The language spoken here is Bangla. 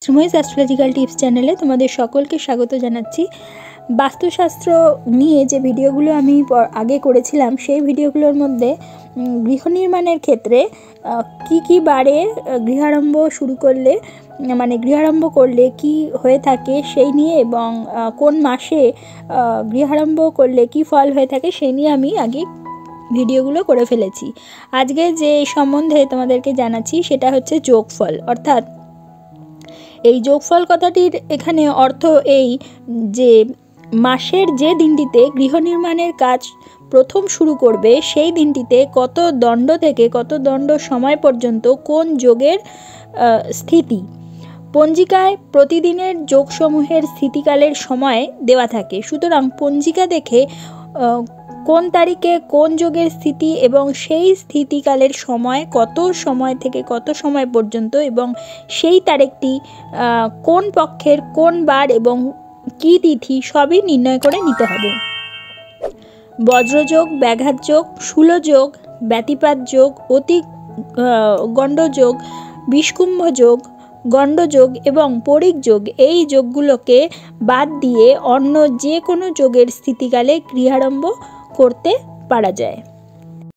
শ্রীময়ীস অ্যাস্ট্রোলজিক্যাল টিপস চ্যানেলে তোমাদের সকলকে স্বাগত জানাচ্ছি। বাস্তুশাস্ত্র নিয়ে যে ভিডিওগুলো আমি আগে করেছিলাম সেই ভিডিওগুলোর মধ্যে গৃহ নির্মাণের ক্ষেত্রে কি বারে গৃহারম্ভ শুরু করলে গৃহারম্ভ করলে কি হয়ে থাকে সেই নিয়ে এবং কোন মাসে গৃহারম্ভ করলে কি ফল হয়ে থাকে সেই নিয়ে আমি আগে ভিডিওগুলো করে ফেলেছি। আজকে যে সম্বন্ধে তোমাদেরকে জানাচ্ছি সেটা হচ্ছে যোগফল। অর্থাৎ এই যোগফল কথাটির এখানে অর্থ এই যে মাসের যে দিনটিতে গৃহ নির্মাণের কাজ প্রথম শুরু করবে সেই দিনটিতে কত দণ্ড থেকে কত দণ্ড সময় পর্যন্ত কোন যোগের স্থিতি। পঞ্জিকায় প্রতিদিনের যোগসমূহের স্থিতিকালের সময় দেওয়া থাকে, সুতরাং পঞ্জিকা দেখে কোন তারিখে কোন যোগের স্থিতি এবং সেই স্থিতিকালের সময় কত সময় থেকে কত সময় পর্যন্ত এবং সেই তারিখটি কোন পক্ষের কোন বার এবং কী তিথি সবই নির্ণয় করে নিতে হবে। বজ্রযোগ, ব্যাঘাত যোগ, শূলযোগ, ব্যতিপাত যোগ, অতি গণ্ডযোগ, বিষকুম্ভ যোগ, গণ্ডযোগ এবং পরিক যোগ, এই যোগগুলোকে বাদ দিয়ে অন্য যে কোনো যোগের স্থিতিকালে গৃহারম্ভ করতে পারা যায়।